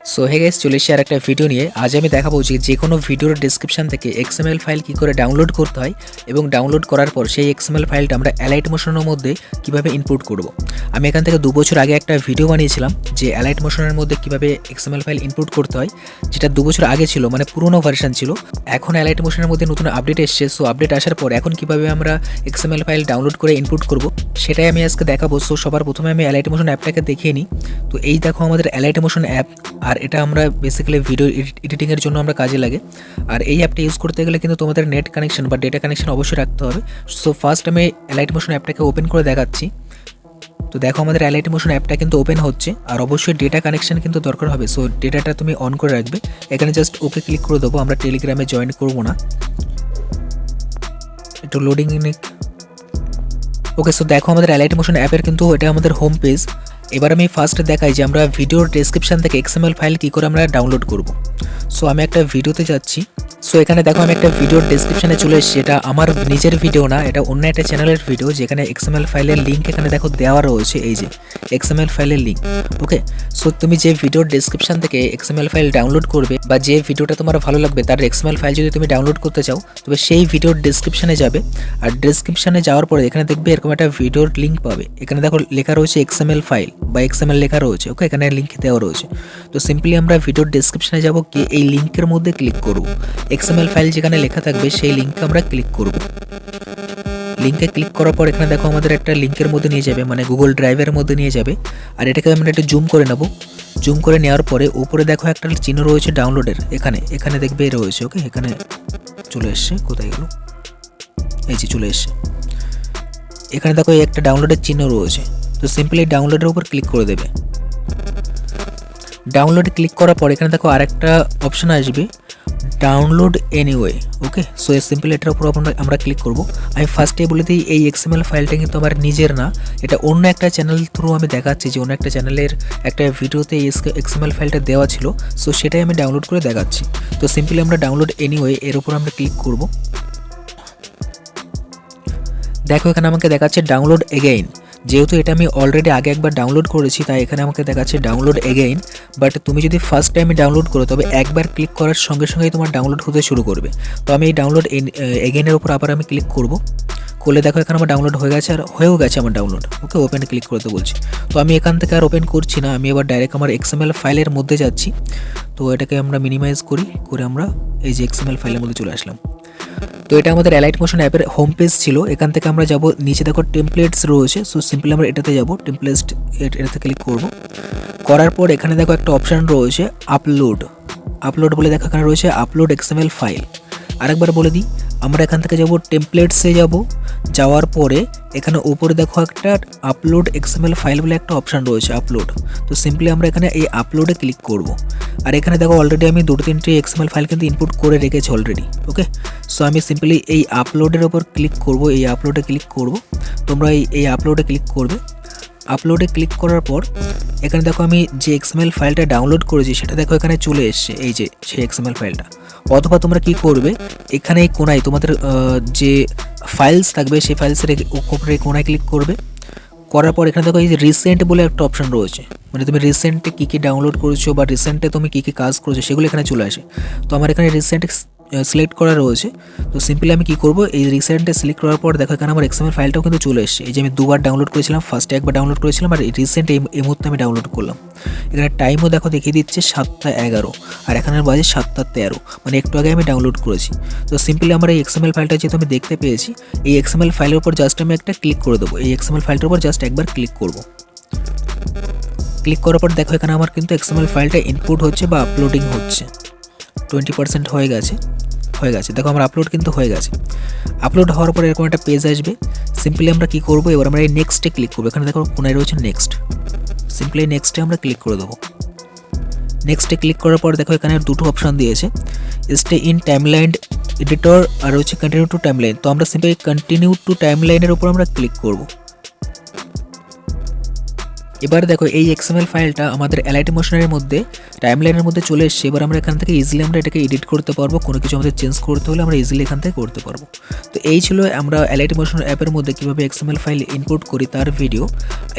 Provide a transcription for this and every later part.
So hey guys, চলে এসেছি আর একটা ভিডিও নিয়ে। আজ আমি দেখাবো যে কোনো ভিডিওর ডেসক্রিপশন থেকে XML ফাইল কি করে ডাউনলোড করতে হয় এবং ডাউনলোড করার পর সেই XML ফাইলটা আমরা অ্যালাইট মোশনের মধ্যে কিভাবে ইনপুট করব। আমি এখান থেকে 2 বছর আগে একটা ভিডিও বানিয়েছিলাম যে অ্যালাইট মোশনের মধ্যে কিভাবে XML ফাইল ইনপুট করতে হয়, যেটা 2 বছর আগে ছিল, মানে পুরনো ভার্সন ছিল। এখন অ্যালাইট মোশনের মধ্যে নতুন আপডেট এসেছে। সো আপডেট আসার পর এখন কিভাবে আমরা XML ফাইল ডাউনলোড করে ইনপুট করব সেটাই আমি আজকে দেখাবো। সো সবার প্রথমে আমি অ্যালাইট মোশন অ্যাপটাকে দেখিয়ে নিই। তো এই দেখো আমাদের অ্যালাইট মোশন অ্যাপ, আর এটা আমরা বেসিক্যালি ভিডিও এডিটিংয়ের জন্য আমরা কাজে লাগে। আর এই অ্যাপটা ইউজ করতে গেলে কিন্তু তোমাদের নেট কানেকশন বা ডেটা কানেকশন অবশ্যই রাখতে হবে। সো ফার্স্ট আমি অ্যালাইট মোশন অ্যাপটাকে ওপেন করে দেখাচ্ছি। তো দেখো আমাদের অ্যালাইট মোশন অ্যাপটা কিন্তু ওপেন হচ্ছে, আর অবশ্যই ডেটা কানেকশন কিন্তু দরকার হবে। সো ডেটাটা তুমি অন করে রাখবে। এখানে জাস্ট ওকে ক্লিক করে দেবো। আমরা টেলিগ্রামে জয়েন করবো না, একটু লোডিং নিক। ওকে, সো দেখো আমাদের অ্যালাইট মোশন অ্যাপের কিন্তু এটা আমাদের হোম পেজ। এবার আমি ফার্স্ট দেখাই যে আমরা ভিডিওর ডেসক্রিপশন থেকে XML ফাইল কী করে আমরা ডাউনলোড করব। সো আমি একটা ভিডিওতে যাচ্ছি। সো এখানে দেখো আমি একটা ভিডিওর ডেসক্রিপশনে চলে এসেছি। এটা আমার নিজের ভিডিও না, এটা অন্য একটা চ্যানেলের ভিডিও, যেখানে XML ফাইলের লিঙ্ক এখানে দেখো দেওয়া রয়েছে, এই যে XML ফাইলের লিঙ্ক। ওকে, সো তুমি যে ভিডিওর ডেসক্রিপশন থেকে XML ফাইল ডাউনলোড করবে বা যে ভিডিওটা তোমার ভালো লাগবে তার XML ফাইল যদি তুমি ডাউনলোড করতে চাও, তবে সেই ভিডিওর ডেসক্রিপশনে যাবে। আর ডেসক্রিপশনে যাওয়ার পরে এখানে দেখবে এরকম একটা ভিডিওর লিঙ্ক পাবে। এখানে দেখো লেখা রয়েছে XML ফাইল বা XML লেখা রয়েছে। ওকে, এখানে লিঙ্ক দেওয়া রয়েছে। তো সিম্পলি আমরা ভিডিওর ডেসক্রিপশনে যাব, কি এই লিঙ্কের মধ্যে ক্লিক করব। XML ফাইল যেখানে লেখা থাকবে সেই লিঙ্কে আমরা ক্লিক করব। লিঙ্কে ক্লিক করার পর এখানে দেখো আমাদের একটা লিঙ্কের মধ্যে নিয়ে যাবে, মানে গুগল ড্রাইভের মধ্যে নিয়ে যাবে। আর এটাকে আমরা একটু জুম করে নেব। জুম করে নেওয়ার পরে উপরে দেখো একটা চিহ্ন রয়েছে ডাউনলোডের, এখানে দেখবে রয়েছে। ওকে, এখানে চলে এসছে। কোথায় গেল? এই যে চলে এসছে। এখানে দেখো এই একটা ডাউনলোডের চিহ্ন রয়েছে। তো সিম্পলি ডাউনলোডের উপর ক্লিক করে দেবে। ডাউনলোডে ক্লিক করার পর এখানে দেখো আরেকটা অপশন আসবে, ডাউনলোড এনিওয়ে। ওকে, সো সিম্পলি এটার উপর আমরা ক্লিক করব। আমি ফার্স্টে বলে দিই এই XML ফাইলটা কিন্তু আমার নিজের না, এটা অন্য একটা চ্যানেল থ্রু আমি দেখাচ্ছি, যে অন্য একটা চ্যানেলের একটা ভিডিওতে এই XML ফাইলটা দেওয়া ছিল। সো সেটাই আমি ডাউনলোড করে দেখাচ্ছি। তো সিম্পলি আমরা ডাউনলোড এনিওয়ে এর উপর আমরা ক্লিক করব। দেখো এখানে আমাকে দেখাচ্ছে ডাউনলোড এগেইন। যেহেতু এটা আমি অলরেডি আগে একবার ডাউনলোড করেছি, তাই এখানে আমাকে দেখাচ্ছে ডাউনলোড এগেইন। বাট তুমি যদি ফার্স্ট টাইমে ডাউনলোড করো, তবে একবার ক্লিক করার সঙ্গে সঙ্গেই তোমার ডাউনলোড হতে শুরু করবে। তো আমি এই ডাউনলোড এগেইনের উপর আবার আমি ক্লিক করব। করলে দেখো এখানে আমার ডাউনলোড হয়ে গেছে, আর হয়েও গেছে আমার ডাউনলোড। ওকে, ওপেনে ক্লিক করতে বলছি। তো আমি এখান থেকে আর ওপেন করছি না, আমি এবার ডাইরেক্ট আমার XML ফাইলের মধ্যে যাচ্ছি। তো এটাকে আমরা মিনিমাইজ করে আমরা এই যে XML ফাইলের মধ্যে চলে আসলাম। তো এটা আমাদের অ্যালাইট মোশন অ্যাপের হোম পেজ ছিল। এখান থেকে আমরা যাব, নিচে দেখো টেমপ্লেটস রয়েছে। সো সিম্পলি আমরা এটাতে যাব, টেমপ্লেটস এটাতে ক্লিক করব। করার পর এখানে দেখো একটা অপশান রয়েছে আপলোড বলে, দেখো এখানে রয়েছে আপলোড XML ফাইল। আরেকবার বলে দিই, আমরা এখান থেকে যাব টেমপ্লেটসে যাব। যাওয়ার পরে এখানে উপরে দেখো একটা আপলোড XML ফাইল বলে একটা অপশান রয়েছে, আপলোড। তো সিম্পলি আমরা এখানে এই আপলোডে ক্লিক করব। আর এখানে দেখো অলরেডি আমি 2-3টি XML ফাইল কিন্তু ইনপুট করে রেখেছি অলরেডি। ওকে, সো আমি সিম্পলি এই আপলোডের ওপর ক্লিক করব, এই আপলোডে ক্লিক করব। তোমরা এই আপলোডে ক্লিক করবে। আপলোডে ক্লিক করার পর এখানে দেখো আমি যে XML ফাইলটা ডাউনলোড করেছি সেটা দেখো এখানে চলে এসছে, এই যে সেই XML ফাইলটা। অথবা তোমরা কি করবে, এখানে এই কোনায় তোমাদের যে ফাইলস থাকবে সেই ফাইলসের উপরে কোনায় ক্লিক করবে। করার পর এখানে দেখো এই যে রিসেন্ট বলে একটা অপশন রয়েছে, মানে তুমি রিসেন্টে কী কী ডাউনলোড করেছো বা রিসেন্টে তুমি কী কী কাজ করেছো সেগুলো এখানে চলে আসে। তো আমার এখানে রিসেন্ট সিলেক্ট করা রয়েছে। তো সিম্পলি আমি কী করবো, এই রিসেন্টে সিলেক্ট করার পর দেখো এখানে আমার XML ফাইলটাও কিন্তু চলে এসেছে। এই যে আমি 2বার ডাউনলোড করেছিলাম, ফার্স্টে একবার ডাউনলোড করেছিলাম, আর রিসেন্ট এই মুহূর্তে আমি ডাউনলোড করলাম। এখানে টাইমও দেখো দেখিয়ে দিচ্ছে 7:11, আর এখানে বাজে 7:13, মানে একটু আগে আমি ডাউনলোড করেছি। তো সিম্পলি আমার এই XML ফাইলটা যেহেতু আমি দেখতে পেয়েছি, এই XML ফাইলের উপর জাস্ট আমি একটা ক্লিক করে দেবো। এই XML ফাইলটার উপর জাস্ট একবার ক্লিক করব। ক্লিক করার পর দেখো এখানে আমার কিন্তু XML ফাইলটা ইনপুট হচ্ছে বা আপলোডিং হচ্ছে। 20% হয়ে গেছে। দেখো আমার আপলোড কিন্তু হয়ে গেছে। আপলোড হওয়ার পর এরকম একটা পেজ আসবে। সিম্পলি আমরা কি করব, এবার আমরা এই নেক্সটে ক্লিক করবো। এখানে দেখো কোনায় রয়েছে নেক্সট, সিম্পলি নেক্সটে আমরা ক্লিক করে দেবো। নেক্সটে ক্লিক করার পর দেখো এখানে 2টো অপশান দিয়েছে, স্টে ইন টাইমলাইন এডিটর আর হচ্ছে কন্টিনিউ টু টাইমলাইন। তো আমরা সিম্পলি কন্টিনিউ টু টাইমলাইনের উপর আমরা ক্লিক করব। এবার দেখো এই XML ফাইলটা আমাদের অ্যালাইট মোশনের মধ্যে টাইমলাইনের মধ্যে চলে এসেছে। এবার আমরা এখান থেকে ইজিলি আমরা এটাকে এডিট করতে পারবো, কোনো কিছু আমাদের চেঞ্জ করতে হলে আমরা ইজিলি এখান থেকে করতে পারবো। তো এই ছিল আমরা অ্যালাইট মোশন অ্যাপের মধ্যে কীভাবে XML ফাইল ইনপুট করি তার ভিডিও।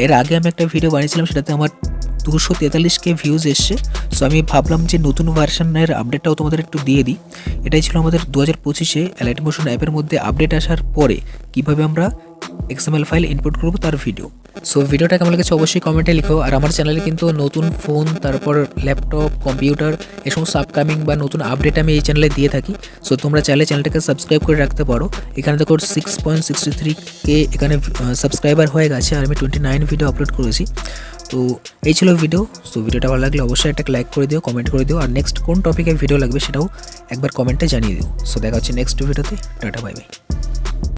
এর আগে আমি একটা ভিডিও বানিয়েছিলাম, সেটাতে আমার 243K ভিউজ এসছে। সো আমি ভাবলাম যে নতুন ভার্সনের আপডেটটাও তোমাদের একটু দিয়ে দিই। এটাই ছিল আমাদের 2025-এ অ্যালাইট মোশন অ্যাপের মধ্যে আপডেট আসার পরে কীভাবে আমরা XML ফাইল ইনপুট করব তার ভিডিও। সো ভিডিওটা কেমন লেগেছে অবশ্যই কমেন্টে লিখো। আর আমার চ্যানেলে কিন্তু নতুন ফোন, তারপর ল্যাপটপ, কম্পিউটার, এই সমস্ত আপকামিং বা নতুন আপডেট আমি এই চ্যানেলে দিয়ে থাকি। সো তোমরা চাইলে চ্যানেলটাকে সাবস্ক্রাইব করে রাখতে পারো। এখানে দেখো 6.63K এখানে সাবস্ক্রাইবার হয়ে গেছে, আর আমি 29 ভিডিও আপলোড করেছি। তো এই ছিল ভিডিও। সো ভিডিওটা ভালো লাগলে অবশ্যই একটা লাইক করে দিও, কমেন্ট করে দিও, আর নেক্সট কোন টপিকের ভিডিও লাগবে সেটাও একবার কমেন্টে জানিয়ে দিও। সো দেখা হচ্ছে নেক্সট ভিডিওতে। Tata, bye bye.